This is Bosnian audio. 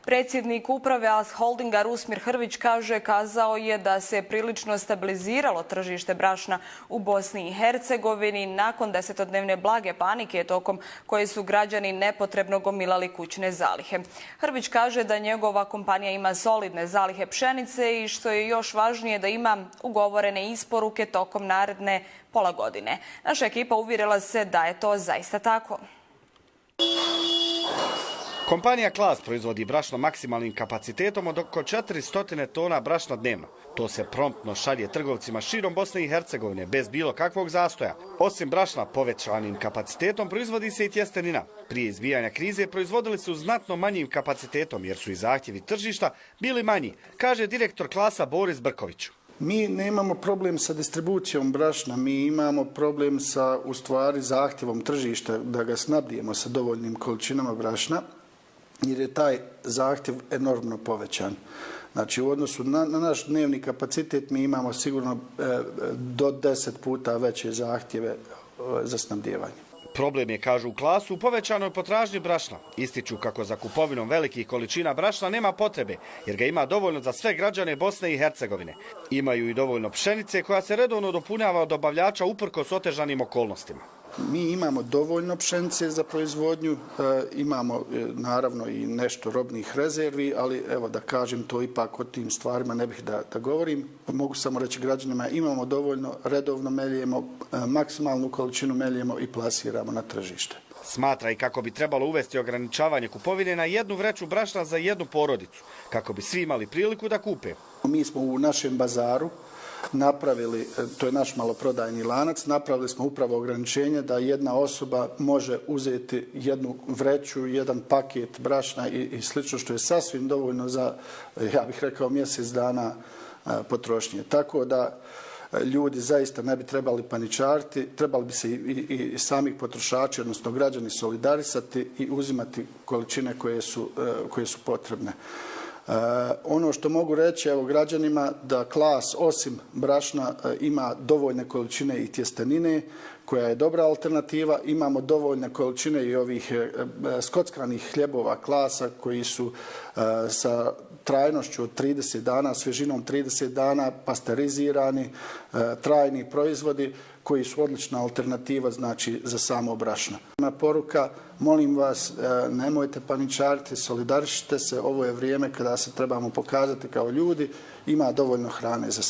Predsjednik uprave AS Holdinga Rusmir Hrvić kazao je da se prilično stabiliziralo tržište brašna u Bosni i Hercegovini nakon 10-dnevne blage panike tokom koje su građani nepotrebno gomilali kućne zalihe. Hrvić kaže da njegova kompanija ima solidne zalihe pšenice i što je još važnije da ima ugovorene isporuke tokom naredne pola godine. Naša ekipa uvjerila se da je to zaista tako. Kompanija Klas proizvodi brašno maksimalnim kapacitetom od oko 400 tona brašna dnevno. To se promptno šalje trgovcima širom Bosne i Hercegovine bez bilo kakvog zastoja. Osim brašna povećanim kapacitetom proizvodi se i tjestenina. Prije izbijanja krize proizvodili su znatno manjim kapacitetom jer su i zahtjevi tržišta bili manji, kaže direktor Klasa Boris Brković. Mi nemamo problem sa distribucijom brašna, mi imamo problem sa zahtjevom tržišta da ga snabdijemo sa dovoljnim količinama brašna, jer je taj zahtjev enormno povećan. Znači, u odnosu na naš dnevni kapacitet mi imamo sigurno do 10 puta veće zahtjeve za snabdijevanje. Problem je, kažu u Klasu, u povećanoj potražnji brašna. Ističu kako za kupovinom velikih količina brašna nema potrebe, jer ga ima dovoljno za sve građane Bosne i Hercegovine. Imaju i dovoljno pšenice koja se redovno dopunjava od dobavljača uprkos otežanim okolnostima. Mi imamo dovoljno pšenice za proizvodnju, imamo naravno i nešto robnih rezervi, ali evo da kažem to ipak o tim stvarima ne bih da govorim. Mogu samo reći građanima imamo dovoljno, redovno meljemo, maksimalnu količinu meljemo i plasiramo na tržište. Smatra i kako bi trebalo uvesti ograničavanje kupovine na jednu vreću brašna za jednu porodicu, kako bi svi imali priliku da kupe. Mi smo u našem bazaru napravili, to je naš maloprodajni lanac, napravili smo upravo ograničenje da jedna osoba može uzeti jednu vreću, jedan paket brašna i slično, što je sasvim dovoljno za, ja bih rekao, mjesec dana potrošnje. Tako da ljudi zaista ne bi trebali paničariti, trebali bi se i samih potrošači, odnosno građani, solidarisati i uzimati količine koje su potrebne. Ono što mogu reći građanima da Klas osim brašna ima dovoljne količine i tjestenine koja je dobra alternativa. Imamo dovoljne količine i ovih skockanih hljebova Klasa koji su sa trajnošću od 30 dana, svježinom 30 dana, pasterizirani, trajni proizvodi koji su odlična alternativa znači za samo brašno. Poruka, molim vas, nemojte paničariti, solidarišite se, ovo je vrijeme kada se trebamo pokazati kao ljudi, ima dovoljno hrane za sve.